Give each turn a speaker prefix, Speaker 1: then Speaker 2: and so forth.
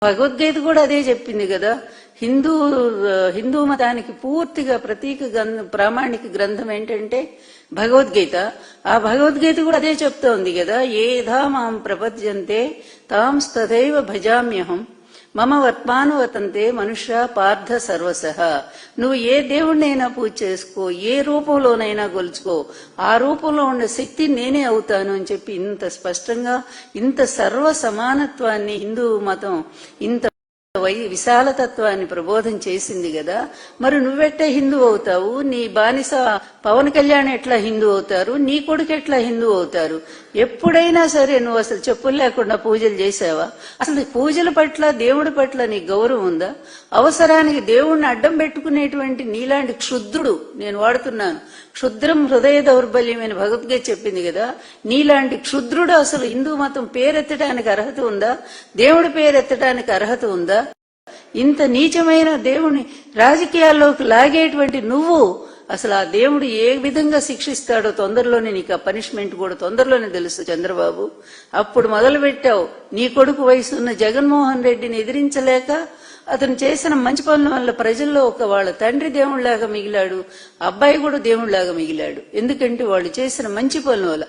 Speaker 1: భగవద్గీత కూడా అదే చెప్పింది కదా. హిందూ మతానికి పూర్తిగా ప్రతీక ప్రామాణిక గ్రంథం ఏంటంటే భగవద్గీత. ఆ భగవద్గీత కూడా అదే చెప్తోంది కదా, ఏధా మాం ప్రపద్యంతే తాం తథైవ భజామ్యహం మమ వర్త్మానువతంతే మనుష్య పార్థ సర్వసః. నువ్వు ఏ దేవుణ్ణైనా పూజ చేసుకో, ఏ రూపంలోనైనా కొలుచుకో, ఆ రూపంలో ఉన్న శక్తి నేనే అవుతాను అని చెప్పి ఇంత స్పష్టంగా, ఇంత సర్వ సమానత్వాన్ని హిందూ మతం ఇంత విశాలతత్వాన్ని ప్రబోధం చేసింది కదా. మరి నువ్వెట్లా హిందూ అవుతావు? నీ బానిస పవన్ కళ్యాణ్ ఎట్లా హిందూ అవుతారు? నీ కొడుకు ఎట్లా హిందూ అవుతారు? ఎప్పుడైనా సరే నువ్వు అసలు చెప్పులు లేకుండా పూజలు చేసావా? అసలు పూజల పట్ల, దేవుడి పట్ల నీకు గౌరవం ఉందా? అవసరానికి దేవుణ్ణి అడ్డం పెట్టుకునేటువంటి నీలాంటి క్షుద్రుడు, నేను వాడుతున్నాను క్షుద్రం హృదయ దౌర్బల్యం అని భగవద్గీత చెప్పింది కదా, నీలాంటి క్షుద్రుడు అసలు హిందూ మతం పేరెత్తడానికి అర్హత ఉందా? దేవుడి పేరెత్తడానికి అర్హత ఉందా? ఇంత నీచమైన దేవుని రాజకీయాల్లోకి లాగేటువంటి నువ్వు అసలు ఆ దేవుడు ఏ విధంగా శిక్షిస్తాడో తొందరలోనే నీకు ఆ పనిష్మెంట్ కూడా తొందరలోనే తెలుసు చంద్రబాబు. అప్పుడు మొదలు పెట్టావు. నీ కొడుకు వయసు ఉన్న జగన్మోహన్ రెడ్డిని ఎదిరించలేక అతను చేసిన మంచి పనుల వల్ల ప్రజల్లో వాళ్ళ తండ్రి దేవుళ్లాగా మిగిలాడు, అబ్బాయి కూడా దేవుళ్లాగా మిగిలాడు. ఎందుకంటే వాళ్ళు చేసిన మంచి పనుల వల్ల.